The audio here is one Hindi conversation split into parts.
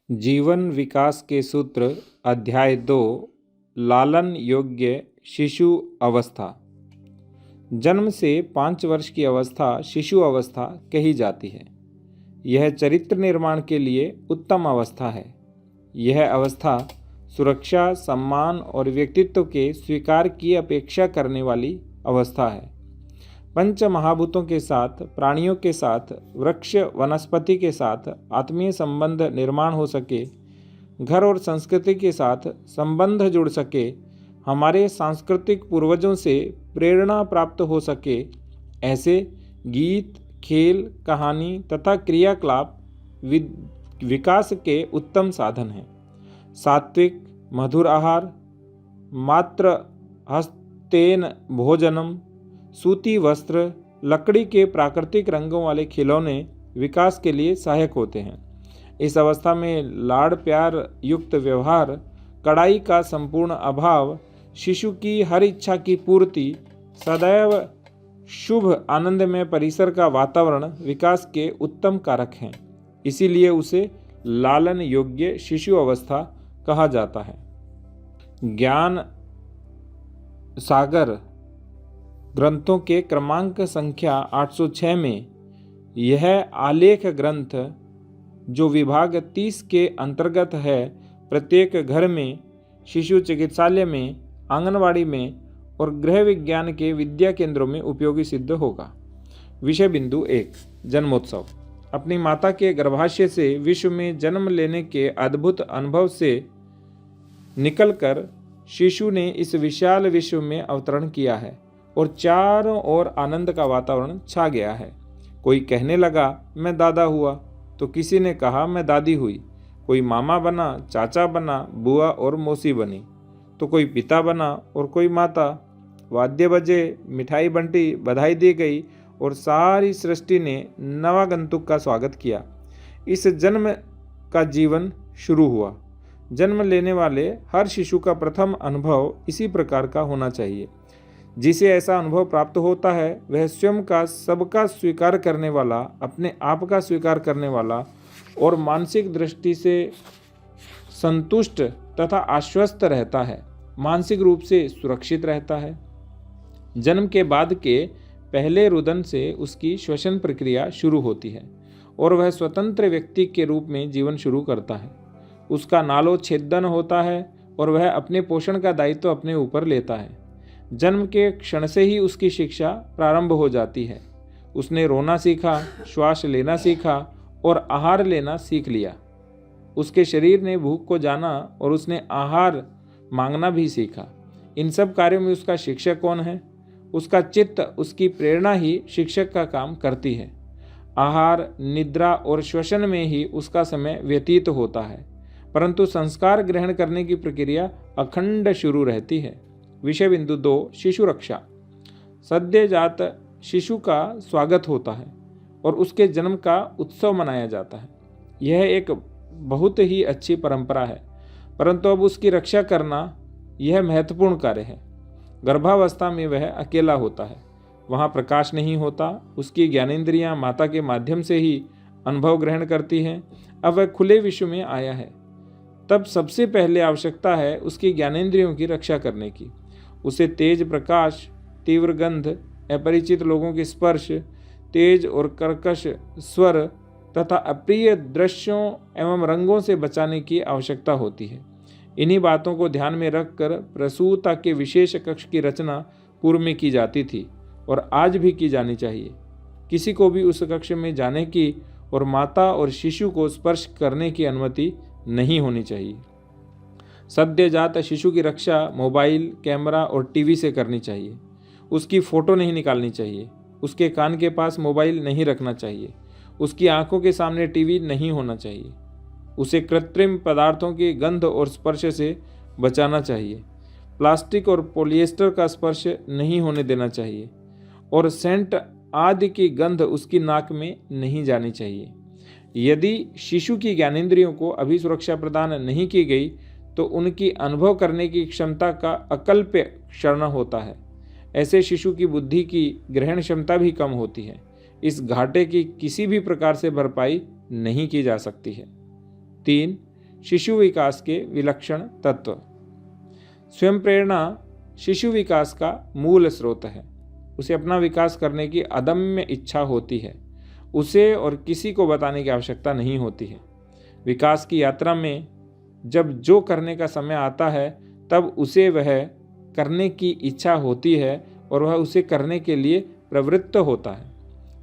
जीवन विकास के सूत्र अध्याय 2 लालन योग्य शिशु अवस्था। जन्म से 5 वर्ष की अवस्था शिशु अवस्था कही जाती है। यह चरित्र निर्माण के लिए उत्तम अवस्था है। यह अवस्था सुरक्षा, सम्मान और व्यक्तित्व के स्वीकार की अपेक्षा करने वाली अवस्था है। पंच महाभूतों के साथ, प्राणियों के साथ, वृक्ष वनस्पति के साथ आत्मीय संबंध निर्माण हो सके, घर और संस्कृति के साथ संबंध जुड़ सके, हमारे सांस्कृतिक पूर्वजों से प्रेरणा प्राप्त हो सके, ऐसे गीत, खेल, कहानी तथा क्रियाकलाप विकास के उत्तम साधन हैं। सात्विक, मधुर आहार, मात्र हस्तेन भोजनम, सूती वस्त्र, लकड़ी के प्राकृतिक रंगों वाले खिलौने विकास के लिए सहायक होते हैं। इस अवस्था में लाड़ प्यार युक्त व्यवहार, कड़ाई का संपूर्ण अभाव, शिशु की हर इच्छा की पूर्ति, सदैव शुभ आनंदमय परिसर का वातावरण विकास के उत्तम कारक हैं। इसीलिए उसे लालन योग्य शिशु अवस्था कहा जाता है। ज्ञान सागर ग्रंथों के क्रमांक संख्या 806 में यह आलेख ग्रंथ, जो विभाग 30 के अंतर्गत है, प्रत्येक घर में, शिशु चिकित्सालय में, आंगनवाड़ी में और गृह विज्ञान के विद्या केंद्रों में उपयोगी सिद्ध होगा। विषय बिंदु 1 जन्मोत्सव। अपनी माता के गर्भाशय से विश्व में जन्म लेने के अद्भुत अनुभव से निकलकर शिशु ने इस विशाल विश्व में अवतरण किया है और चारों ओर आनंद का वातावरण छा गया है। कोई कहने लगा मैं दादा हुआ, तो किसी ने कहा मैं दादी हुई। कोई मामा बना, चाचा बना, बुआ और मौसी बनी, तो कोई पिता बना और कोई माता। वाद्य बजे, मिठाई बंटी, बधाई दी गई और सारी सृष्टि ने नवागंतुक का स्वागत किया। इस जन्म का जीवन शुरू हुआ। जन्म लेने वाले हर शिशु का प्रथम अनुभव इसी प्रकार का होना चाहिए। जिसे ऐसा अनुभव प्राप्त होता है वह स्वयं का सबका स्वीकार करने वाला, अपने आप का स्वीकार करने वाला और मानसिक दृष्टि से संतुष्ट तथा आश्वस्त रहता है, मानसिक रूप से सुरक्षित रहता है। जन्म के बाद के पहले रुदन से उसकी श्वसन प्रक्रिया शुरू होती है और वह स्वतंत्र व्यक्ति के रूप में जीवन शुरू करता है। उसका नालोच्छेदन होता है और वह अपने पोषण का दायित्व अपने ऊपर लेता है। जन्म के क्षण से ही उसकी शिक्षा प्रारंभ हो जाती है। उसने रोना सीखा, श्वास लेना सीखा और आहार लेना सीख लिया। उसके शरीर ने भूख को जाना और उसने आहार मांगना भी सीखा। इन सब कार्यों में उसका शिक्षक कौन है? उसका चित्त, उसकी प्रेरणा ही शिक्षक का काम करती है। आहार, निद्रा और श्वसन में ही उसका समय व्यतीत होता है, परंतु संस्कार ग्रहण करने की प्रक्रिया अखंड शुरू रहती है। विषय बिंदु 2 शिशु रक्षा। सद्यजात शिशु का स्वागत होता है और उसके जन्म का उत्सव मनाया जाता है। यह एक बहुत ही अच्छी परंपरा है, परंतु अब उसकी रक्षा करना यह महत्वपूर्ण कार्य है। गर्भावस्था में वह अकेला होता है, वहाँ प्रकाश नहीं होता। उसकी ज्ञानेंद्रियाँ माता के माध्यम से ही अनुभव ग्रहण करती हैं। अब वह खुले विश्व में आया है, तब सबसे पहले आवश्यकता है उसकी ज्ञानेंद्रियों की रक्षा करने की। उसे तेज प्रकाश, तीव्र गंध, अपरिचित लोगों के स्पर्श, तेज और कर्कश स्वर तथा अप्रिय दृश्यों एवं रंगों से बचाने की आवश्यकता होती है। इन्हीं बातों को ध्यान में रखकर प्रसूता के विशेष कक्ष की रचना पूर्व में की जाती थी और आज भी की जानी चाहिए। किसी को भी उस कक्ष में जाने की और माता और शिशु को स्पर्श करने की अनुमति नहीं होनी चाहिए। सद्यजात शिशु की रक्षा मोबाइल, कैमरा और टीवी से करनी चाहिए। उसकी फ़ोटो नहीं निकालनी चाहिए। उसके कान के पास मोबाइल नहीं रखना चाहिए। उसकी आंखों के सामने टीवी नहीं होना चाहिए। उसे कृत्रिम पदार्थों की गंध और स्पर्श से बचाना चाहिए। प्लास्टिक और पॉलिएस्टर का स्पर्श नहीं होने देना चाहिए और सेंट आदि की गंध उसकी नाक में नहीं जानी चाहिए। यदि शिशु की ज्ञानेंद्रियों को अभी सुरक्षा प्रदान नहीं की गई तो उनकी अनुभव करने की क्षमता का अकल्प्य क्षरण होता है। ऐसे शिशु की बुद्धि की ग्रहण क्षमता भी कम होती है। इस घाटे की किसी भी प्रकार से भरपाई नहीं की जा सकती है। 3. शिशु विकास के विलक्षण तत्व। स्वयं प्रेरणा शिशु विकास का मूल स्रोत है। उसे अपना विकास करने की अदम्य इच्छा होती है। उसे और किसी को बताने की आवश्यकता नहीं होती है। विकास की यात्रा में जब जो करने का समय आता है तब उसे वह करने की इच्छा होती है और वह उसे करने के लिए प्रवृत्त होता है।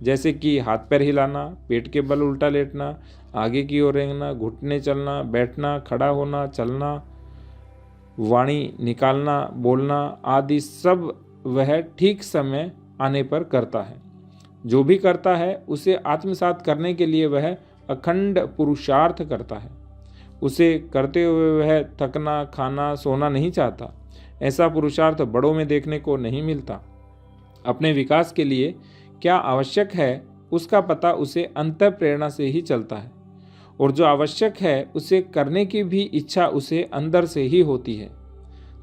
जैसे कि हाथ पैर हिलाना, पेट के बल उल्टा लेटना, आगे की ओर रेंगना, घुटने चलना, बैठना, खड़ा होना, चलना, वाणी निकालना, बोलना आदि सब वह ठीक समय आने पर करता है। जो भी करता है उसे आत्मसात करने के लिए वह अखंड पुरुषार्थ करता है। उसे करते हुए वह थकना, खाना, सोना नहीं चाहता। ऐसा पुरुषार्थ बड़ों में देखने को नहीं मिलता। अपने विकास के लिए क्या आवश्यक है उसका पता उसे अंतः प्रेरणा से ही चलता है, और जो आवश्यक है उसे करने की भी इच्छा उसे अंदर से ही होती है।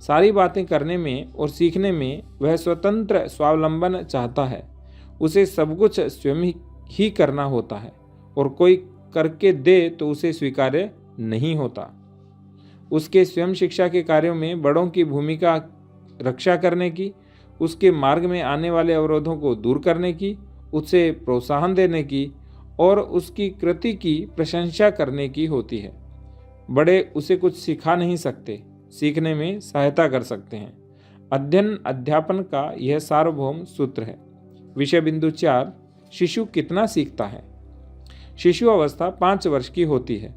सारी बातें करने में और सीखने में वह स्वतंत्र स्वावलंबन चाहता है। उसे सब कुछ स्वयं ही करना होता है और कोई करके दे तो उसे स्वीकार्य नहीं होता। उसके स्वयं शिक्षा के कार्यों में बड़ों की भूमिका रक्षा करने की, उसके मार्ग में आने वाले अवरोधों को दूर करने की, उसे प्रोत्साहन देने की और उसकी कृति की प्रशंसा करने की होती है। बड़े उसे कुछ सिखा नहीं सकते, सीखने में सहायता कर सकते हैं। अध्ययन अध्यापन का यह सार्वभौम सूत्र है। विषय बिंदु 4, शिशु कितना सीखता है। शिशु अवस्था 5 वर्ष की होती है।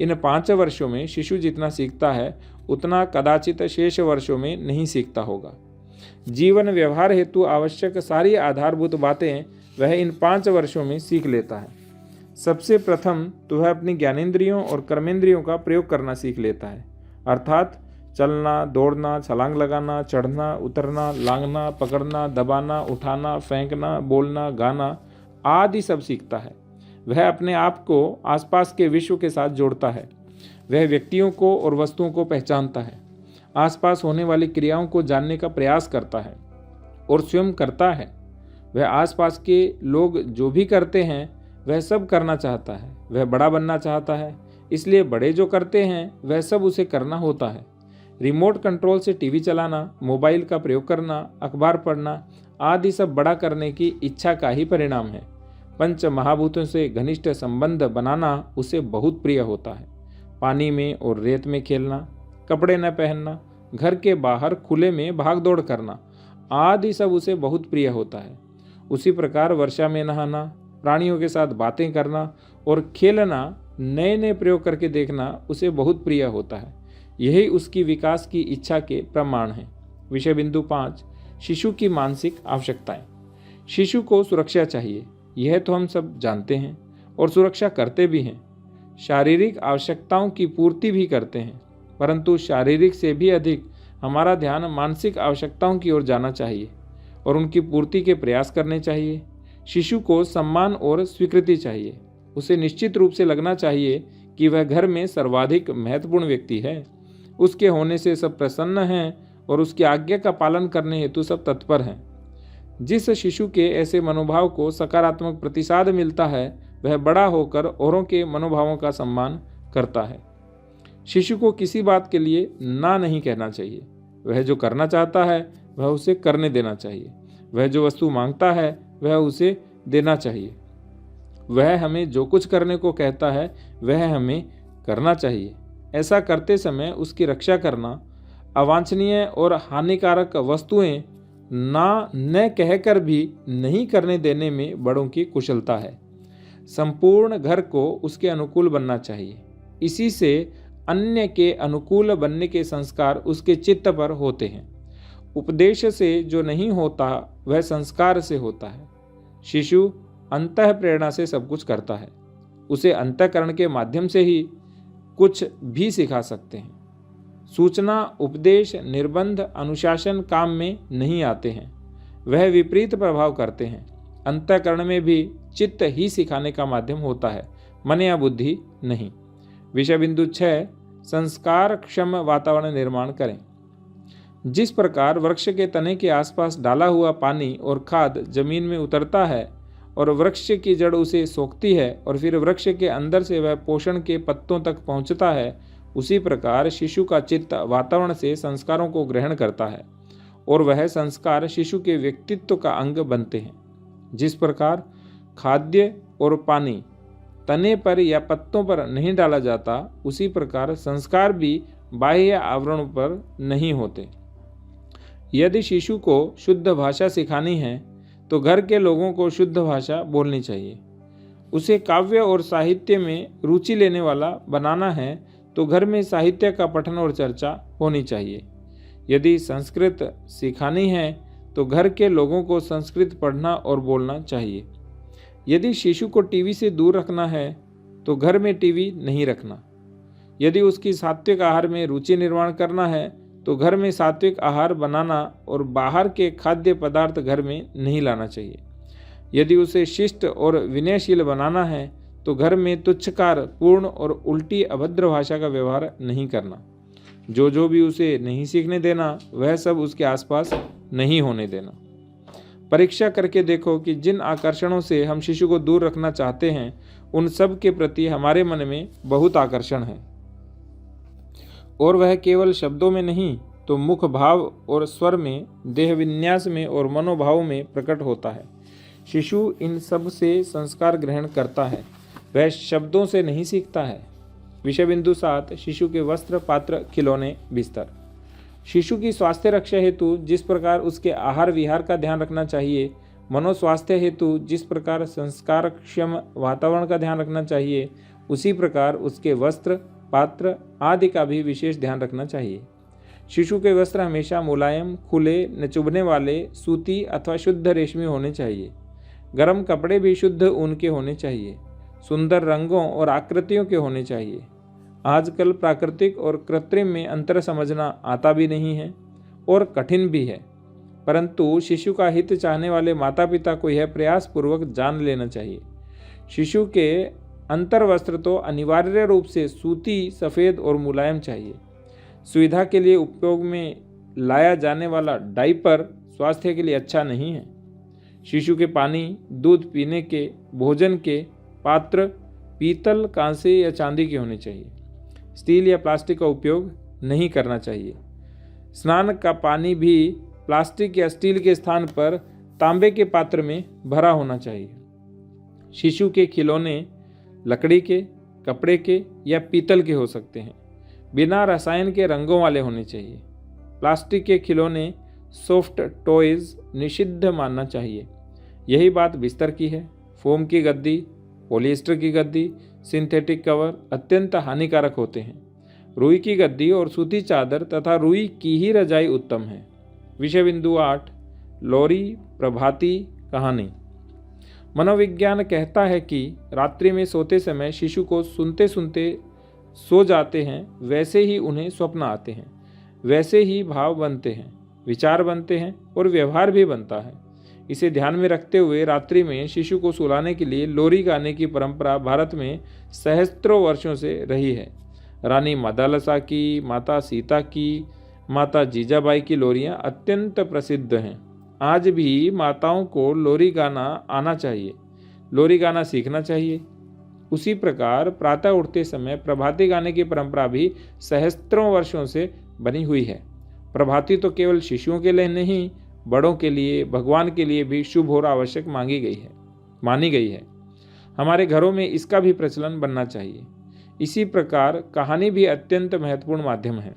इन 5 वर्षों में शिशु जितना सीखता है उतना कदाचित शेष वर्षों में नहीं सीखता होगा। जीवन व्यवहार हेतु आवश्यक सारी आधारभूत बातें वह इन 5 वर्षों में सीख लेता है। सबसे प्रथम तो वह अपनी ज्ञानेंद्रियों और कर्मेंद्रियों का प्रयोग करना सीख लेता है, अर्थात चलना, दौड़ना, छलांग लगाना, चढ़ना, उतरना, लांघना, पकड़ना, दबाना, उठाना, फेंकना, बोलना, गाना आदि सब सीखता है। वह अपने आप को आसपास के विश्व के साथ जोड़ता है। वह व्यक्तियों को और वस्तुओं को पहचानता है, आसपास होने वाली क्रियाओं को जानने का प्रयास करता है और स्वयं करता है। वह आसपास के लोग जो भी करते हैं वह सब करना चाहता है। वह बड़ा बनना चाहता है, इसलिए बड़े जो करते हैं वह सब उसे करना होता है। रिमोट कंट्रोल से टीवी चलाना, मोबाइल का प्रयोग करना, अखबार पढ़ना आदि सब बड़ा करने की इच्छा का ही परिणाम है। पंच महाभूतों से घनिष्ठ संबंध बनाना उसे बहुत प्रिय होता है। पानी में और रेत में खेलना, कपड़े न पहनना, घर के बाहर खुले में भाग दौड़ करना आदि सब उसे बहुत प्रिय होता है। उसी प्रकार वर्षा में नहाना, प्राणियों के साथ बातें करना और खेलना, नए नए प्रयोग करके देखना उसे बहुत प्रिय होता है। यही उसकी विकास की इच्छा के प्रमाण हैं। विषय बिंदु 5, शिशु की मानसिक आवश्यकताएं। शिशु को सुरक्षा चाहिए, यह तो हम सब जानते हैं और सुरक्षा करते भी हैं। शारीरिक आवश्यकताओं की पूर्ति भी करते हैं, परंतु शारीरिक से भी अधिक हमारा ध्यान मानसिक आवश्यकताओं की ओर जाना चाहिए और उनकी पूर्ति के प्रयास करने चाहिए। शिशु को सम्मान और स्वीकृति चाहिए। उसे निश्चित रूप से लगना चाहिए कि वह घर में सर्वाधिक महत्वपूर्ण व्यक्ति है। उसके होने से सब प्रसन्न हैं और उसकी आज्ञा का पालन करने हेतु सब तत्पर हैं। जिस शिशु के ऐसे मनोभाव को सकारात्मक प्रतिसाद मिलता है वह बड़ा होकर औरों के मनोभावों का सम्मान करता है। शिशु को किसी बात के लिए ना नहीं कहना चाहिए। वह जो करना चाहता है वह उसे करने देना चाहिए। वह जो वस्तु मांगता है वह उसे देना चाहिए। वह हमें जो कुछ करने को कहता है वह हमें करना चाहिए। ऐसा करते समय उसकी रक्षा करना, अवांछनीय और हानिकारक वस्तुएं ना न कहकर भी नहीं करने देने में बड़ों की कुशलता है। संपूर्ण घर को उसके अनुकूल बनना चाहिए। इसी से अन्य के अनुकूल बनने के संस्कार उसके चित्त पर होते हैं। उपदेश से जो नहीं होता वह संस्कार से होता है। शिशु अंतः प्रेरणा से सब कुछ करता है। उसे अंतःकरण के माध्यम से ही कुछ भी सिखा सकते हैं। सूचना, उपदेश, निर्बंध, अनुशासन काम में नहीं आते हैं। वह विपरीत प्रभाव करते हैं। अंतःकरण में भी चित्त ही सिखाने का माध्यम होता है, मन या बुद्धि नहीं। विषय बिंदु 6, संस्कार क्षम वातावरण निर्माण करें। जिस प्रकार वृक्ष के तने के आसपास डाला हुआ पानी और खाद जमीन में उतरता है और वृक्ष की जड़ उसे सोखती है और फिर वृक्ष के अंदर से वह पोषण के पत्तों तक पहुंचता है, उसी प्रकार शिशु का चित्त वातावरण से संस्कारों को ग्रहण करता है और वह संस्कार शिशु के व्यक्तित्व का अंग बनते हैं। जिस प्रकार खाद्य और पानी तने पर या पत्तों पर नहीं डाला जाता, उसी प्रकार संस्कार भी बाह्य आवरणों पर नहीं होते। यदि शिशु को शुद्ध भाषा सिखानी है तो घर के लोगों को शुद्ध भाषा बोलनी चाहिए। उसे काव्य और साहित्य में रुचि लेने वाला बनाना है तो घर में साहित्य का पठन और चर्चा होनी चाहिए। यदि संस्कृत सिखानी है तो घर के लोगों को संस्कृत पढ़ना और बोलना चाहिए। यदि शिशु को टीवी से दूर रखना है तो घर में टीवी नहीं रखना। यदि उसकी सात्विक आहार में रुचि निर्माण करना है तो घर में सात्विक आहार बनाना और बाहर के खाद्य पदार्थ घर में नहीं लाना चाहिए। यदि उसे शिष्ट और विनयशील बनाना है तो घर में तुच्छकार, पूर्ण और उल्टी अभद्र भाषा का व्यवहार नहीं करना। जो भी उसे नहीं सीखने देना, वह सब उसके आसपास नहीं होने देना। परीक्षा करके देखो कि जिन आकर्षणों से हम शिशु को दूर रखना चाहते हैं, उन सब के प्रति हमारे मन में बहुत आकर्षण है, और वह केवल शब्दों में नहीं तो मुख भाव और स्वर में, देह विन्यास में और मनोभाव में प्रकट होता है। शिशु इन सब से संस्कार ग्रहण करता है, वह शब्दों से नहीं सीखता है। विषय बिंदु 7, शिशु के वस्त्र, पात्र, खिलौने, बिस्तर। शिशु की स्वास्थ्य रक्षा हेतु जिस प्रकार उसके आहार विहार का ध्यान रखना चाहिए, मनोस्वास्थ्य हेतु जिस प्रकार संस्कारक्षम वातावरण का ध्यान रखना चाहिए, उसी प्रकार उसके वस्त्र, पात्र आदि का भी विशेष ध्यान रखना चाहिए। शिशु के वस्त्र हमेशा मुलायम, खुले, न चुभने वाले, सूती अथवा शुद्ध रेशमी होने चाहिए। गर्म कपड़े भी शुद्ध ऊन के होने चाहिए। सुंदर रंगों और आकृतियों के होने चाहिए। आजकल प्राकृतिक और कृत्रिम में अंतर समझना आता भी नहीं है और कठिन भी है, परंतु शिशु का हित चाहने वाले माता पिता को यह प्रयास पूर्वक जान लेना चाहिए। शिशु के अंतर वस्त्र तो अनिवार्य रूप से सूती, सफ़ेद और मुलायम चाहिए। सुविधा के लिए उपयोग में लाया जाने वाला डायपर स्वास्थ्य के लिए अच्छा नहीं है। शिशु के पानी, दूध पीने के, भोजन के पात्र पीतल, कांसे या चांदी के होने चाहिए। स्टील या प्लास्टिक का उपयोग नहीं करना चाहिए। स्नान का पानी भी प्लास्टिक या स्टील के स्थान पर तांबे के पात्र में भरा होना चाहिए। शिशु के खिलौने लकड़ी के, कपड़े के या पीतल के हो सकते हैं। बिना रसायन के रंगों वाले होने चाहिए। प्लास्टिक के खिलौने, सॉफ्ट टॉयज निषिद्ध मानना चाहिए। यही बात बिस्तर की है। फोम की गद्दी, पॉलिएस्टर की गद्दी, सिंथेटिक कवर अत्यंत हानिकारक होते हैं। रुई की गद्दी और सूती चादर तथा रुई की ही रजाई उत्तम है। विषय बिंदु 8, लोरी, प्रभाती, कहानी। मनोविज्ञान कहता है कि रात्रि में सोते समय शिशु को सुनते सुनते सो जाते हैं, वैसे ही उन्हें स्वप्न आते हैं, वैसे ही भाव बनते हैं, विचार बनते हैं और व्यवहार भी बनता है। इसे ध्यान में रखते हुए रात्रि में शिशु को सुलाने के लिए लोरी गाने की परंपरा भारत में सहस्त्रों वर्षों से रही है। रानी मदालसा की, माता सीता की, माता जीजाबाई की लोरियां अत्यंत प्रसिद्ध हैं। आज भी माताओं को लोरी गाना आना चाहिए, लोरी गाना सीखना चाहिए। उसी प्रकार प्रातः उठते समय प्रभाती गाने की परंपरा भी सहस्त्रों वर्षों से बनी हुई है। प्रभाती तो केवल शिशुओं के लिए नहीं, बड़ों के लिए, भगवान के लिए भी शुभ और आवश्यक मानी गई है। हमारे घरों में इसका भी प्रचलन बनना चाहिए। इसी प्रकार कहानी भी अत्यंत महत्वपूर्ण माध्यम है।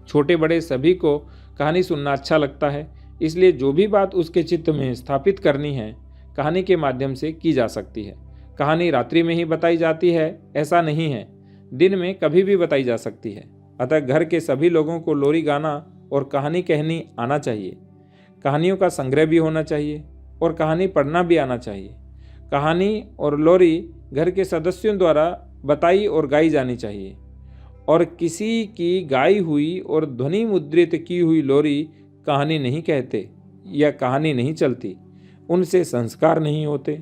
छोटे बड़े सभी को कहानी सुनना अच्छा लगता है, इसलिए जो भी बात उसके चित्त में स्थापित करनी है, कहानी के माध्यम से की जा सकती है। कहानी रात्रि में ही बताई जाती है ऐसा नहीं है, दिन में कभी भी बताई जा सकती है। अतः घर के सभी लोगों को लोरी गाना और कहानी कहनी आना चाहिए। कहानियों का संग्रह भी होना चाहिए और कहानी पढ़ना भी आना चाहिए। कहानी और लोरी घर के सदस्यों द्वारा बताई और गाई जानी चाहिए, और किसी की गाई हुई और ध्वनि मुद्रित की हुई लोरी कहानी नहीं कहते या कहानी नहीं चलती, उनसे संस्कार नहीं होते।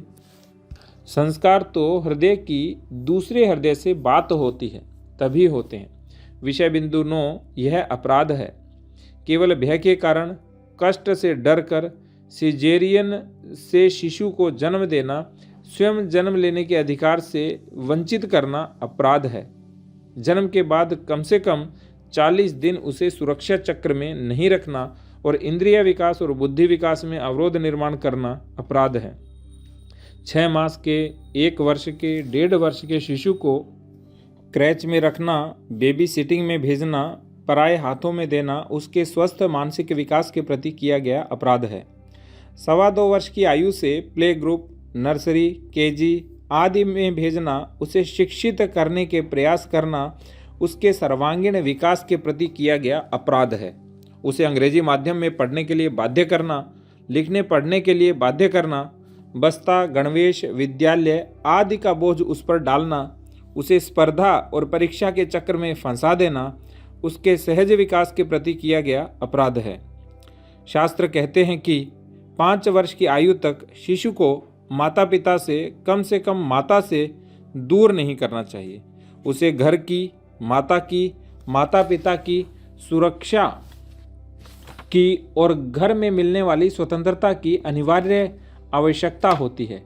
संस्कार तो हृदय की दूसरे हृदय से बात होती है तभी होते हैं। विषय बिंदु 9, यह अपराध है। केवल भय के कारण, कष्ट से डर कर सिजेरियन से शिशु को जन्म देना, स्वयं जन्म लेने के अधिकार से वंचित करना अपराध है। जन्म के बाद कम से कम 40 दिन उसे सुरक्षा चक्र में नहीं रखना और इंद्रिय विकास और बुद्धि विकास में अवरोध निर्माण करना अपराध है। 6 मास के, 1 वर्ष के, 1.5 वर्ष के शिशु को क्रैच में रखना, बेबी सिटिंग में भेजना, पराये हाथों में देना उसके स्वस्थ मानसिक विकास के प्रति किया गया अपराध है। 2.25 वर्ष की आयु से प्ले ग्रुप, नर्सरी, केजी आदि में भेजना, उसे शिक्षित करने के प्रयास करना उसके सर्वांगीण विकास के प्रति किया गया अपराध है। उसे अंग्रेजी माध्यम में पढ़ने के लिए बाध्य करना, लिखने पढ़ने के लिए बाध्य करना, बस्ता, गणवेश, विद्यालय आदि का बोझ उस पर डालना, उसे स्पर्धा और परीक्षा के चक्र में फंसा देना उसके सहज विकास के प्रति किया गया अपराध है। शास्त्र कहते हैं कि 5 वर्ष की आयु तक शिशु को माता पिता से कम माता से दूर नहीं करना चाहिए। उसे घर की, माता पिता की सुरक्षा की और घर में मिलने वाली स्वतंत्रता की अनिवार्य आवश्यकता होती है।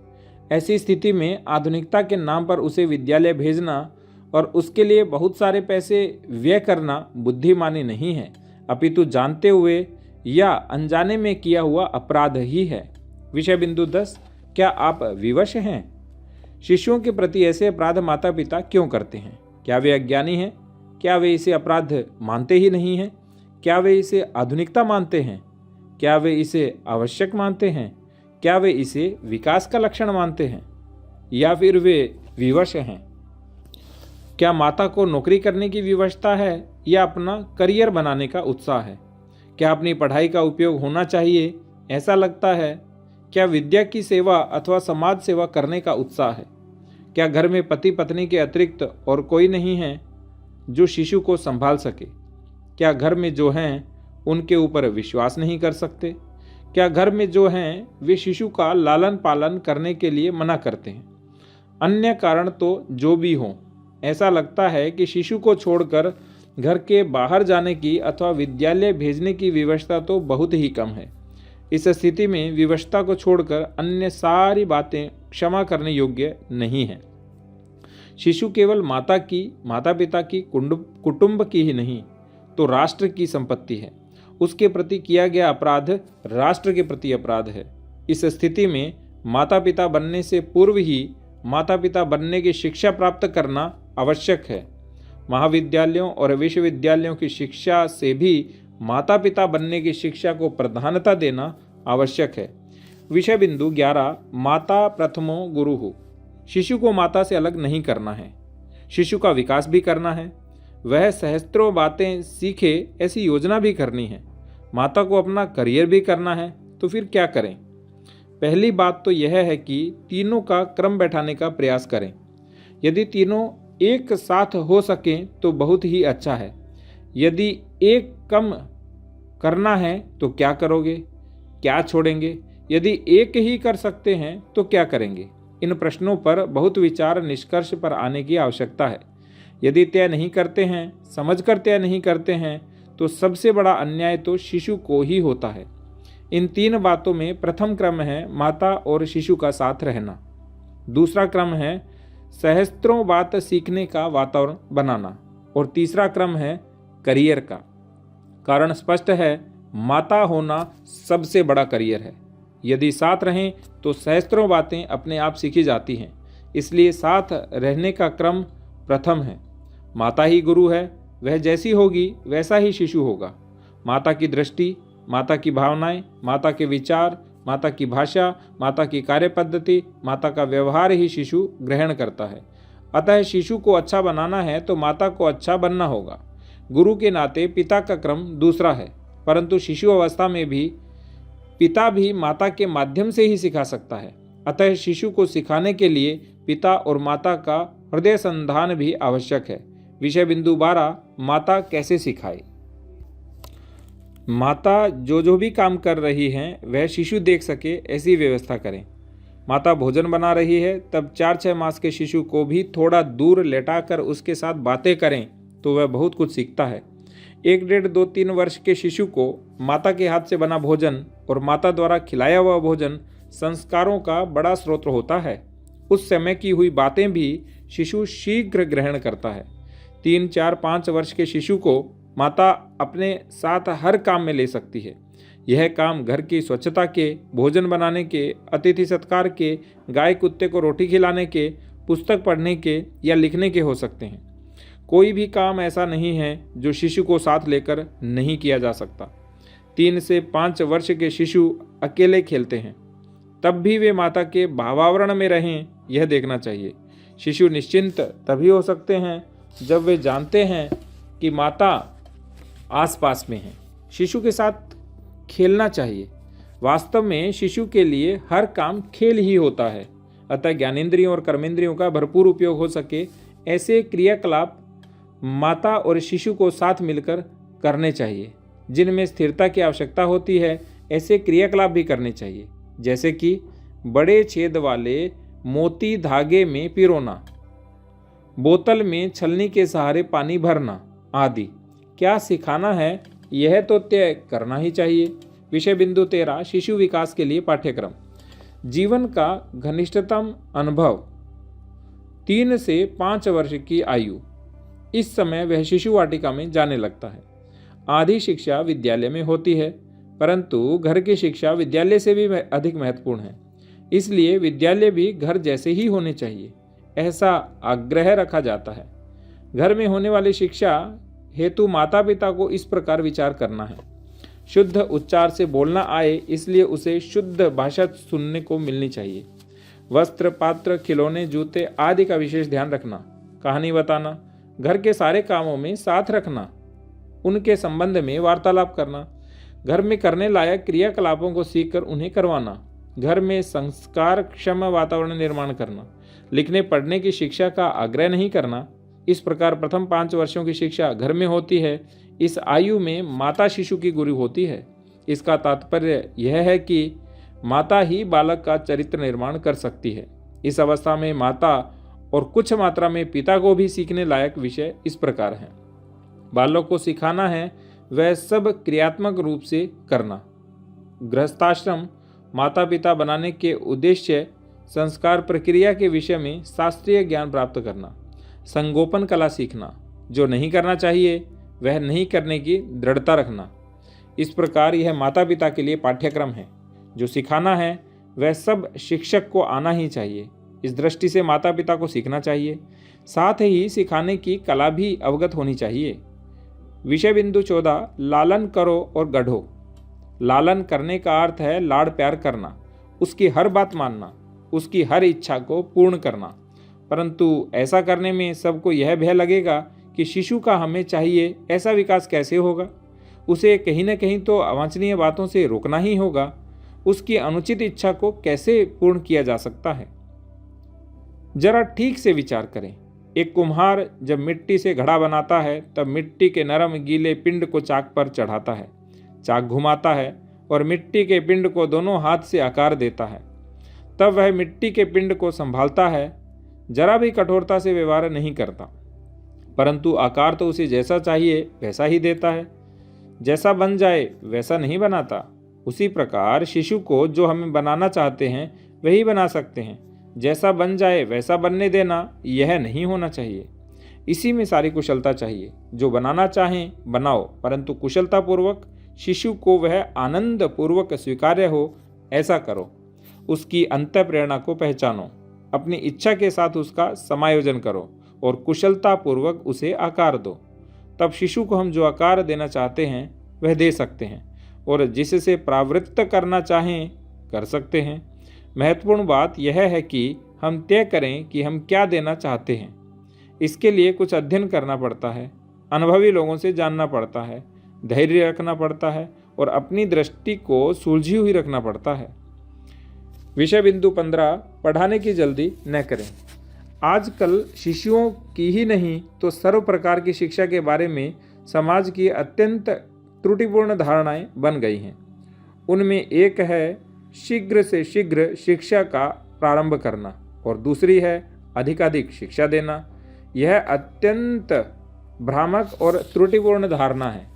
ऐसी स्थिति में आधुनिकता के नाम पर उसे विद्यालय भेजना और उसके लिए बहुत सारे पैसे व्यय करना बुद्धिमानी नहीं है, अपितु जानते हुए या अनजाने में किया हुआ अपराध ही है। विषय बिंदु 10, क्या आप विवश हैं? शिशुओं के प्रति ऐसे अपराध माता पिता क्यों करते हैं? क्या वे अज्ञानी हैं? क्या वे इसे अपराध मानते ही नहीं हैं? क्या वे इसे आधुनिकता मानते हैं? क्या वे इसे आवश्यक मानते हैं? क्या वे इसे विकास का लक्षण मानते हैं? या फिर वे विवश हैं? क्या माता को नौकरी करने की विवशता है या अपना करियर बनाने का उत्साह है? क्या अपनी पढ़ाई का उपयोग होना चाहिए ऐसा लगता है? क्या विद्या की सेवा अथवा समाज सेवा करने का उत्साह है? क्या घर में पति पत्नी के अतिरिक्त और कोई नहीं है जो शिशु को संभाल सके? क्या घर में जो हैं उनके ऊपर विश्वास नहीं कर सकते? क्या घर में जो हैं वे शिशु का लालन पालन करने के लिए मना करते हैं? अन्य कारण तो जो भी हों, ऐसा लगता है कि शिशु को छोड़कर घर के बाहर जाने की अथवा विद्यालय भेजने की विवशता तो बहुत ही कम है। इस स्थिति में विवशता को छोड़कर अन्य सारी बातें क्षमा करने योग्य नहीं है। शिशु केवल माता पिता की, कुटुंब की ही नहीं तो राष्ट्र की संपत्ति है। उसके प्रति किया गया अपराध राष्ट्र के प्रति अपराध है। इस स्थिति में माता पिता बनने से पूर्व ही माता पिता बनने की शिक्षा प्राप्त करना आवश्यक है। महाविद्यालयों और विश्वविद्यालयों की शिक्षा से भी माता पिता बनने की शिक्षा को प्रधानता देना आवश्यक है। विषय बिंदु 11, माता प्रथमो गुरुः। शिशु को माता से अलग नहीं करना है, शिशु का विकास भी करना है। वह सहस्त्रों बातें सीखे ऐसी योजना भी करनी है। माता को अपना करियर भी करना है, तो फिर क्या करें? पहली बात तो यह है कि तीनों का क्रम बैठाने का प्रयास करें। यदि तीनों एक साथ हो सकें तो बहुत ही अच्छा है। यदि एक कम करना है तो क्या करोगे, क्या छोड़ेंगे? यदि एक ही कर सकते हैं तो क्या करेंगे? इन प्रश्नों पर बहुत विचार निष्कर्ष पर आने की आवश्यकता है। यदि तय नहीं करते हैं, समझकर तय नहीं करते हैं, तो सबसे बड़ा अन्याय तो शिशु को ही होता है। इन 3 बातों में प्रथम क्रम है माता और शिशु का साथ रहना। दूसरा क्रम है सहस्त्रों बात सीखने का वातावरण बनाना और तीसरा क्रम है करियर का। कारण स्पष्ट है, माता होना सबसे बड़ा करियर है। यदि साथ रहें तो सहस्त्रों बातें अपने आप सीखी जाती हैं। इसलिए साथ रहने का क्रम प्रथम है। माता ही गुरु है, वह जैसी होगी वैसा ही शिशु होगा। माता की दृष्टि, माता की भावनाएं, माता के विचार, माता की भाषा, माता की कार्य पद्धति, माता का व्यवहार ही शिशु ग्रहण करता है। अतः शिशु को अच्छा बनाना है तो माता को अच्छा बनना होगा। गुरु के नाते पिता का क्रम दूसरा है, परंतु शिशु अवस्था में भी पिता भी माता के माध्यम से ही सिखा सकता है। अतः शिशु को सिखाने के लिए पिता और माता का हृदय संधान भी आवश्यक है। विषय बिंदु 12, माता कैसे सिखाए? माता जो भी काम कर रही हैं वह शिशु देख सके ऐसी व्यवस्था करें। माता भोजन बना रही है तब 4-6 मास के शिशु को भी थोड़ा दूर लेटाकर उसके साथ बातें करें तो वह बहुत कुछ सीखता है। 1 डेढ़ 2 3 वर्ष के शिशु को माता के हाथ से बना भोजन और माता द्वारा खिलाया हुआ भोजन संस्कारों का बड़ा स्रोत होता है। उस समय की हुई बातें भी शिशु शीघ्र ग्रहण करता है। 3 4 5 वर्ष के शिशु को माता अपने साथ हर काम में ले सकती है। यह काम घर की स्वच्छता के, भोजन बनाने के, अतिथि सत्कार के, गाय कुत्ते को रोटी खिलाने के, पुस्तक पढ़ने के या लिखने के हो सकते हैं। कोई भी काम ऐसा नहीं है जो शिशु को साथ लेकर नहीं किया जा सकता। 3 से 5 वर्ष के शिशु अकेले खेलते हैं, तब भी वे माता के भावावरण में रहें, यह देखना चाहिए। शिशु निश्चिंत तभी हो सकते हैं जब वे जानते हैं कि माता आसपास में है। शिशु के साथ खेलना चाहिए। वास्तव में शिशु के लिए हर काम खेल ही होता है। अतः ज्ञानेंद्रियों और कर्मेंद्रियों का भरपूर उपयोग हो सके ऐसे क्रियाकलाप माता और शिशु को साथ मिलकर करने चाहिए। जिनमें स्थिरता की आवश्यकता होती है ऐसे क्रियाकलाप भी करने चाहिए, जैसे कि बड़े छेद वाले मोती धागे में पिरोना, बोतल में छलनी के सहारे पानी भरना आदि। क्या सिखाना है यह तो तय करना ही चाहिए। विषय बिंदु 13 शिशु विकास के लिए पाठ्यक्रम। जीवन का घनिष्ठतम अनुभव 3 से 5 वर्ष की आयु। इस समय वह शिशु वाटिका में जाने लगता है। आधी शिक्षा विद्यालय में होती है, परंतु घर की शिक्षा विद्यालय से भी अधिक महत्वपूर्ण है। इसलिए विद्यालय भी घर जैसे ही होने चाहिए, ऐसा आग्रह रखा जाता है। घर में होने वाली शिक्षा हेतु माता पिता को इस प्रकार विचार करना है। शुद्ध उच्चार से बोलना आए, इसलिए उसे शुद्ध भाषा सुनने को मिलनी चाहिए। वस्त्र, पात्र, खिलौने, जूते आदि का विशेष ध्यान रखना, कहानी बताना, घर के सारे कामों में साथ रखना, उनके संबंध में वार्तालाप करना, घर में करने लायक क्रियाकलापों को सीखकर उन्हें करवाना, घर में संस्कार क्षम वातावरण निर्माण करना, लिखने पढ़ने की शिक्षा का आग्रह नहीं करना। इस प्रकार प्रथम 5 वर्षों की शिक्षा घर में होती है। इस आयु में माता शिशु की गुरु होती है। इसका तात्पर्य यह है कि माता ही बालक का चरित्र निर्माण कर सकती है। इस अवस्था में माता और कुछ मात्रा में पिता को भी सीखने लायक विषय इस प्रकार हैं। बालक को सिखाना है वह सब क्रियात्मक रूप से करना। गृहस्थाश्रम माता पिता बनाने के उद्देश्य संस्कार प्रक्रिया के विषय में शास्त्रीय ज्ञान प्राप्त करना, संगोपन कला सीखना, जो नहीं करना चाहिए वह नहीं करने की दृढ़ता रखना। इस प्रकार यह माता पिता के लिए पाठ्यक्रम है। जो सिखाना है वह सब शिक्षक को आना ही चाहिए। इस दृष्टि से माता पिता को सीखना चाहिए, साथ ही सिखाने की कला भी अवगत होनी चाहिए। विषय बिंदु 14 लालन करो और गढ़ो। लालन करने का अर्थ है लाड़ प्यार करना, उसकी हर बात मानना, उसकी हर इच्छा को पूर्ण करना। परंतु ऐसा करने में सबको यह भय लगेगा कि शिशु का हमें चाहिए ऐसा विकास कैसे होगा। उसे कहीं न कहीं तो अवांछनीय बातों से रोकना ही होगा। उसकी अनुचित इच्छा को कैसे पूर्ण किया जा सकता है। जरा ठीक से विचार करें। एक कुम्हार जब मिट्टी से घड़ा बनाता है तब मिट्टी के नरम गीले पिंड को चाक पर चढ़ाता है, चाक घुमाता है और मिट्टी के पिंड को दोनों हाथ से आकार देता है। तब वह मिट्टी के पिंड को संभालता है, जरा भी कठोरता से व्यवहार नहीं करता, परंतु आकार तो उसे जैसा चाहिए वैसा ही देता है। जैसा बन जाए वैसा नहीं बनाता। उसी प्रकार शिशु को जो हमें बनाना चाहते हैं वही बना सकते हैं। जैसा बन जाए वैसा बनने देना यह नहीं होना चाहिए। इसी में सारी कुशलता चाहिए। जो बनाना चाहें बनाओ, परंतु कुशलतापूर्वक, शिशु को वह आनंद पूर्वक स्वीकार्य हो ऐसा करो। उसकी अंतः प्रेरणा को पहचानो, अपनी इच्छा के साथ उसका समायोजन करो और कुशलतापूर्वक उसे आकार दो। तब शिशु को हम जो आकार देना चाहते हैं वह दे सकते हैं और जिससे प्रावृत्त करना चाहें कर सकते हैं। महत्वपूर्ण बात यह है कि हम तय करें कि हम क्या देना चाहते हैं। इसके लिए कुछ अध्ययन करना पड़ता है, अनुभवी लोगों से जानना पड़ता है, धैर्य रखना पड़ता है और अपनी दृष्टि को सुलझी हुई रखना पड़ता है। विषय बिंदु 15 पढ़ाने की जल्दी न करें। आजकल शिशुओं की ही नहीं तो सर्व प्रकार की शिक्षा के बारे में समाज की अत्यंत त्रुटिपूर्ण धारणाएं बन गई हैं। उनमें एक है शीघ्र से शीघ्र शिक्षा का प्रारंभ करना और दूसरी है अधिकाधिक शिक्षा देना। यह अत्यंत भ्रामक और त्रुटिपूर्ण धारणा है।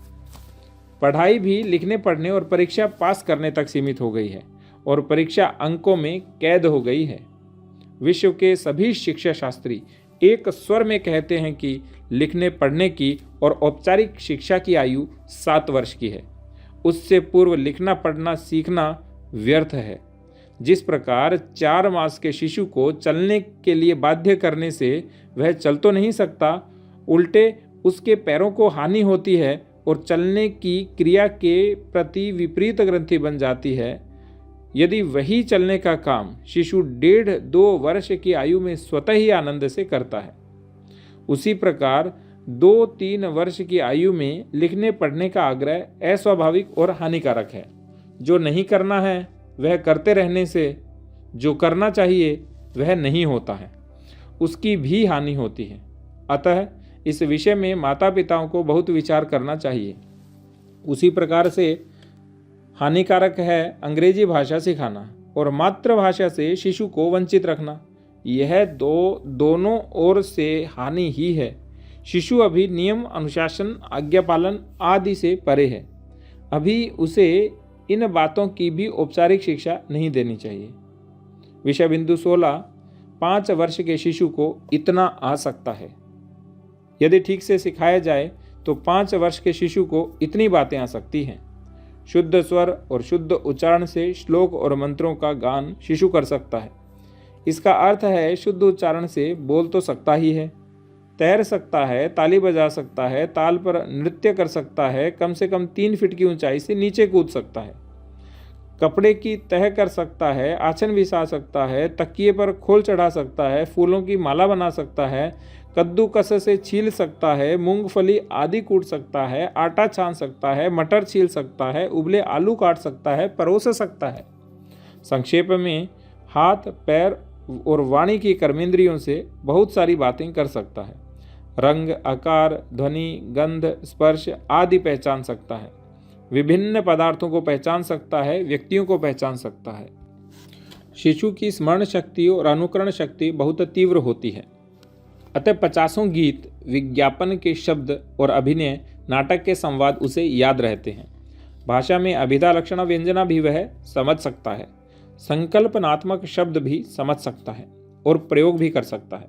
पढ़ाई भी लिखने पढ़ने और परीक्षा पास करने तक सीमित हो गई है और परीक्षा अंकों में कैद हो गई है। विश्व के सभी शिक्षा शास्त्री एक स्वर में कहते हैं कि लिखने पढ़ने की और औपचारिक शिक्षा की आयु 7 वर्ष की है। उससे पूर्व लिखना पढ़ना सीखना व्यर्थ है। जिस प्रकार 4 मास के शिशु को चलने के लिए बाध्य करने से वह चल तो नहीं सकता, उल्टे उसके पैरों को हानि होती है और चलने की क्रिया के प्रति विपरीत ग्रंथि बन जाती है। यदि वही चलने का काम शिशु 1.5-2 वर्ष की आयु में स्वतः ही आनंद से करता है, उसी प्रकार 2-3 वर्ष की आयु में लिखने पढ़ने का आग्रह अस्वाभाविक और हानिकारक है। जो नहीं करना है वह करते रहने से जो करना चाहिए वह नहीं होता है, उसकी भी हानि होती है। अतः इस विषय में माता पिताओं को बहुत विचार करना चाहिए। उसी प्रकार से हानिकारक है अंग्रेजी भाषा सिखाना और मातृभाषा से शिशु को वंचित रखना। यह दोनों ओर से हानि ही है। शिशु अभी नियम अनुशासन आज्ञा पालन आदि से परे है। अभी उसे इन बातों की भी औपचारिक शिक्षा नहीं देनी चाहिए। विषय बिंदु 16 5 वर्ष के शिशु को इतना आ सकता है। यदि ठीक से सिखाया जाए तो 5 वर्ष के शिशु को इतनी बातें आ सकती हैं। शुद्ध स्वर और शुद्ध उच्चारण से श्लोक और मंत्रों का गान शिशु कर सकता है। इसका अर्थ है शुद्ध उच्चारण से बोल तो सकता ही है, तैर सकता है, ताली बजा सकता है, ताल पर नृत्य कर सकता है, कम से कम 3 फीट की ऊंचाई से नीचे कूद सकता है, कपड़े की तह कर सकता है, आछन बिछा सकता है, तकिए पर खोल चढ़ा सकता है, फूलों की माला बना सकता है, कद्दूकस से छील सकता है, मूंगफली आदि कूट सकता है, आटा छान सकता है, मटर छील सकता है, उबले आलू काट सकता है, परोस सकता है। संक्षेप में हाथ पैर और वाणी की कर्मेंद्रियों से बहुत सारी बातें कर सकता है। रंग आकार ध्वनि गंध स्पर्श आदि पहचान सकता है। विभिन्न पदार्थों को पहचान सकता है, व्यक्तियों को पहचान सकता है। शिशु की स्मरण शक्ति और अनुकरण शक्ति बहुत तीव्र होती है। अतः 50 गीत विज्ञापन के शब्द और अभिनय नाटक के संवाद उसे याद रहते हैं। भाषा में अभिधा लक्षण व्यंजना भी वह समझ सकता है। संकल्पनात्मक शब्द भी समझ सकता है और प्रयोग भी कर सकता है।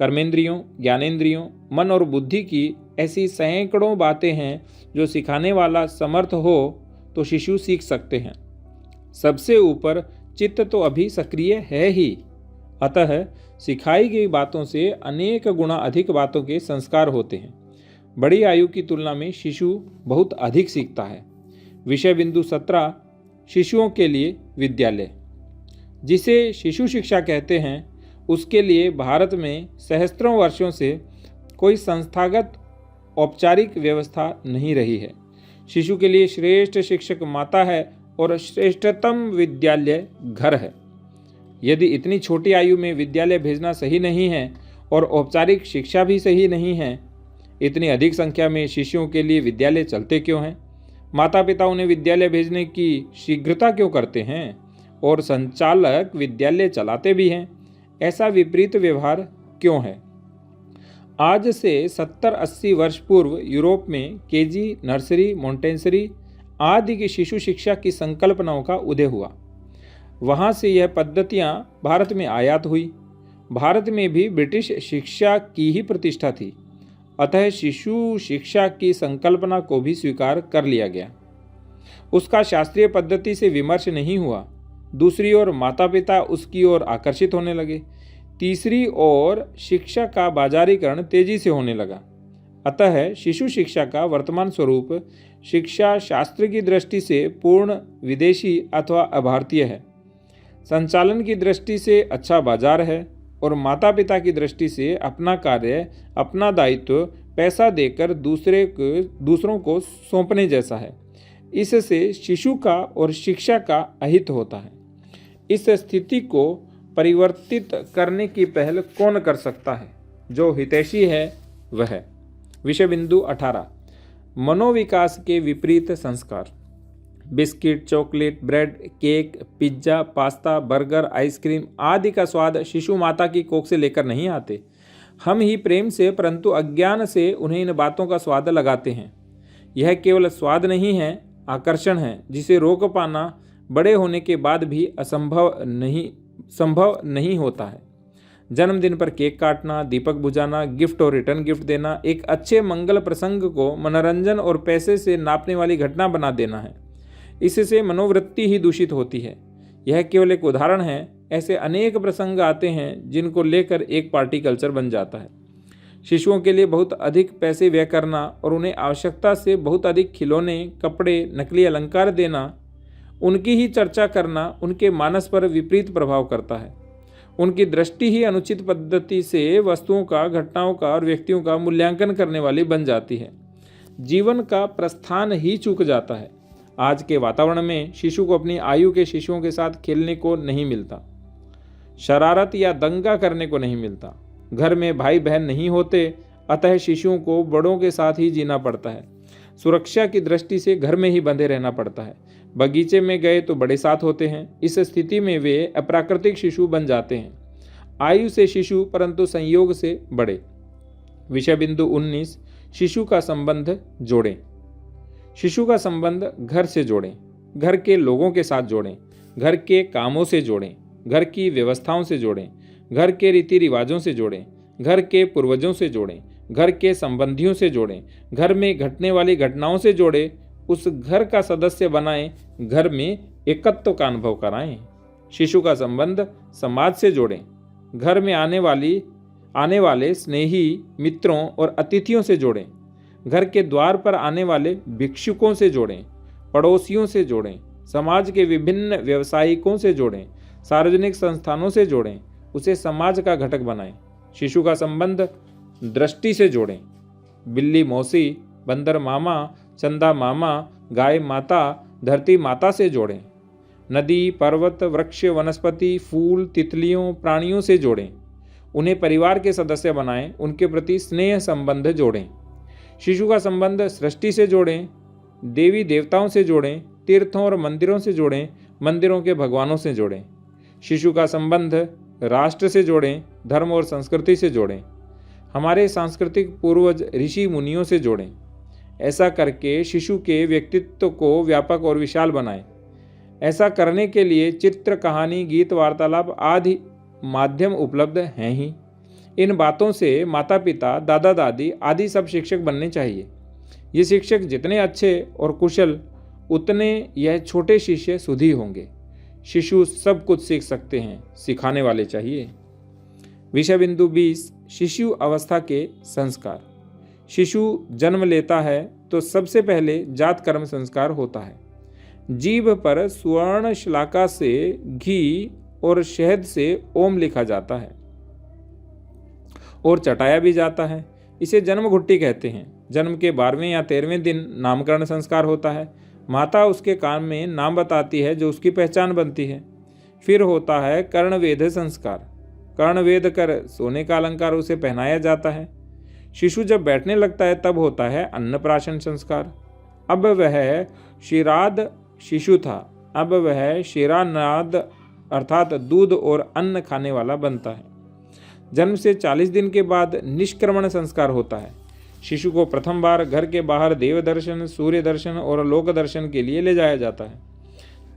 कर्मेंद्रियों ज्ञानेंद्रियों मन और बुद्धि की ऐसी सैकड़ों बातें हैं जो सिखाने वाला समर्थ हो तो शिशु सीख सकते हैं। सबसे ऊपर चित्त तो अभी सक्रिय है ही, अतः सिखाई गई बातों से अनेक गुना अधिक बातों के संस्कार होते हैं। बड़ी आयु की तुलना में शिशु बहुत अधिक सीखता है। विषय बिंदु 17 शिशुओं के लिए विद्यालय, जिसे शिशु शिक्षा कहते हैं, उसके लिए भारत में सहस्त्रों वर्षों से कोई संस्थागत औपचारिक व्यवस्था नहीं रही है। शिशु के लिए श्रेष्ठ शिक्षक माता है और श्रेष्ठतम विद्यालय घर है। यदि इतनी छोटी आयु में विद्यालय भेजना सही नहीं है और औपचारिक शिक्षा भी सही नहीं है, इतनी अधिक संख्या में शिशुओं के लिए विद्यालय चलते क्यों हैं? माता पिता उन्हें विद्यालय भेजने की शीघ्रता क्यों करते हैं और संचालक विद्यालय चलाते भी हैं? ऐसा विपरीत व्यवहार क्यों है? आज से 70-80 वर्ष पूर्व यूरोप में केजी नर्सरी मोंटेसरी आदि की शिशु शिक्षा की संकल्पनाओं का उदय हुआ। वहाँ से यह पद्धतियाँ भारत में आयात हुई। भारत में भी ब्रिटिश शिक्षा की ही प्रतिष्ठा थी, अतः शिशु शिक्षा की संकल्पना को भी स्वीकार कर लिया गया। उसका शास्त्रीय पद्धति से विमर्श नहीं हुआ। दूसरी ओर माता पिता उसकी ओर आकर्षित होने लगे। तीसरी ओर शिक्षा का बाजारीकरण तेजी से होने लगा। अतः शिशु शिक्षा का वर्तमान स्वरूप शिक्षा शास्त्र की दृष्टि से पूर्ण विदेशी अथवा अभारतीय है। संचालन की दृष्टि से अच्छा बाजार है और माता पिता की दृष्टि से अपना कार्य अपना दायित्व पैसा देकर दूसरों को सौंपने जैसा है। इससे शिशु का और शिक्षा का अहित होता है। इस स्थिति को परिवर्तित करने की पहल कौन कर सकता है? जो हितैषी है वह। विषय बिंदु 18 मनोविकास के विपरीत संस्कार। Biscuit chocolate bread cake pizza pasta burger ice cream आदि का स्वाद शिशु माता की कोख से लेकर नहीं आते। हम ही प्रेम से परंतु अज्ञान से उन्हें इन बातों का स्वाद लगाते हैं। यह केवल स्वाद नहीं है, आकर्षण है, जिसे रोक पाना बड़े होने के बाद भी संभव नहीं होता है। जन्मदिन पर केक काटना, दीपक बुझाना, गिफ्ट और रिटर्न गिफ्ट देना एक अच्छे मंगल प्रसंग को मनोरंजन और पैसे से नापने वाली घटना बना देना है। इससे मनोवृत्ति ही दूषित होती है। यह केवल एक उदाहरण है। ऐसे अनेक प्रसंग आते हैं जिनको लेकर एक पार्टी कल्चर बन जाता है। शिशुओं के लिए बहुत अधिक पैसे व्यय करना और उन्हें आवश्यकता से बहुत अधिक खिलौने, कपड़े, नकली अलंकार देना, उनकी ही चर्चा करना उनके मानस पर विपरीत प्रभाव करता है। उनकी दृष्टि ही अनुचित पद्धति से वस्तुओं का, घटनाओं का और व्यक्तियों का मूल्यांकन करने वाली बन जाती है। जीवन का प्रस्थान ही चूक जाता है। आज के वातावरण में शिशु को अपनी आयु के शिशुओं के साथ खेलने को नहीं मिलता, शरारत या दंगा करने को नहीं मिलता। घर में भाई बहन नहीं होते, अतः शिशुओं को बड़ों के साथ ही जीना पड़ता है। सुरक्षा की दृष्टि से घर में ही बंधे रहना पड़ता है। बगीचे में गए तो बड़े साथ होते हैं। इस स्थिति में वे अप्राकृतिक शिशु बन जाते हैं। आयु से शिशु परंतु संयोग से बड़े। विषय बिंदु 19, शिशु का संबंध जोड़ें। शिशु का संबंध घर से जोड़ें, घर के लोगों के साथ जोड़ें, घर के कामों से जोड़ें, घर की व्यवस्थाओं से जोड़ें, घर के रीति रिवाजों से जोड़ें, घर के पूर्वजों से जोड़ें, घर के संबंधियों से जोड़ें, घर में घटने वाली घटनाओं से जोड़ें, उस घर का सदस्य बनाएं, घर में एकत्व का अनुभव कराएं। शिशु का संबंध समाज से जोड़ें, घर में आने वाले स्नेही मित्रों और अतिथियों से जोड़ें, घर के द्वार पर आने वाले भिक्षुकों से जोड़ें, पड़ोसियों से जोड़ें, समाज के विभिन्न व्यवसायिकों से जोड़ें, सार्वजनिक संस्थानों से जोड़ें, उसे समाज का घटक बनाएं। शिशु का संबंध दृष्टि से जोड़ें, बिल्ली मौसी, बंदर मामा, चंदा मामा, गाय माता, धरती माता से जोड़ें, नदी, पर्वत, वृक्ष, वनस्पति, फूल, तितलियों, प्राणियों से जोड़ें, उन्हें परिवार के सदस्य बनाएं, उनके प्रति स्नेह संबंध जोड़ें। शिशु का संबंध सृष्टि से जोड़ें, देवी देवताओं से जोड़ें, तीर्थों और मंदिरों से जोड़ें, मंदिरों के भगवानों से जोड़ें। शिशु का संबंध राष्ट्र से जोड़ें, धर्म और संस्कृति से जोड़ें, हमारे सांस्कृतिक पूर्वज ऋषि मुनियों से जोड़ें। ऐसा करके शिशु के व्यक्तित्व को व्यापक और विशाल बनाएं। ऐसा करने के लिए चित्र, कहानी, गीत, वार्तालाप आदि माध्यम उपलब्ध हैं ही। इन बातों से माता पिता, दादा दादी आदि सब शिक्षक बनने चाहिए। ये शिक्षक जितने अच्छे और कुशल, उतने यह छोटे शिष्य सुधी होंगे। शिशु सब कुछ सीख सकते हैं, सिखाने वाले चाहिए। विषय बिंदु 20, शिशु अवस्था के संस्कार। शिशु जन्म लेता है तो सबसे पहले जात कर्म संस्कार होता है। जीभ पर स्वर्ण शलाका से घी और शहद से ओम लिखा जाता है और चटाया भी जाता है। इसे जन्म घुट्टी कहते हैं। जन्म के 12वें या 13वें दिन नामकरण संस्कार होता है। माता उसके कान में नाम बताती है जो उसकी पहचान बनती है। फिर होता है कर्णवेध संस्कार। कर्णवेद कर सोने का अलंकार उसे पहनाया जाता है। शिशु जब बैठने लगता है तब होता है अन्नप्राशन संस्कार। अब वह क्षीराद शिशु था, अब वह क्षीरानाद अर्थात दूध और अन्न खाने वाला बनता है। जन्म से 40 दिन के बाद निष्क्रमण संस्कार होता है। शिशु को प्रथम बार घर के बाहर देव दर्शन, सूर्य दर्शन और लोक दर्शन के लिए ले जाया जाता है।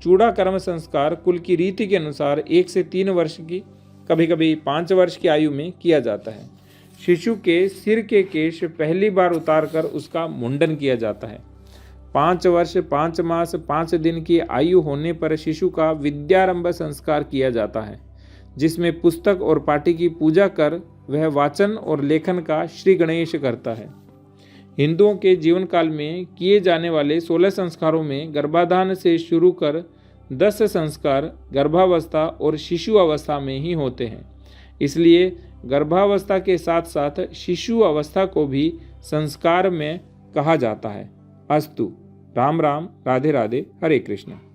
चूड़ा कर्म संस्कार कुल की रीति के अनुसार 1 से 3 वर्ष की, कभी कभी 5 वर्ष की आयु में किया जाता है। शिशु के सिर के केश पहली बार उतारकर उसका मुंडन किया जाता है। 5 वर्ष 5 मास 5 दिन की आयु होने पर शिशु का विद्यारंभ संस्कार किया जाता है, जिसमें पुस्तक और पाठी की पूजा कर वह वाचन और लेखन का श्री गणेश करता है। हिंदुओं के जीवन काल में किए जाने वाले 16 संस्कारों में गर्भाधान से शुरू कर 10 संस्कार गर्भावस्था और शिशु अवस्था में ही होते हैं। इसलिए गर्भावस्था के साथ साथ शिशु अवस्था को भी संस्कार में कहा जाता है। अस्तु। राम राम, राधे राधे, हरे कृष्ण।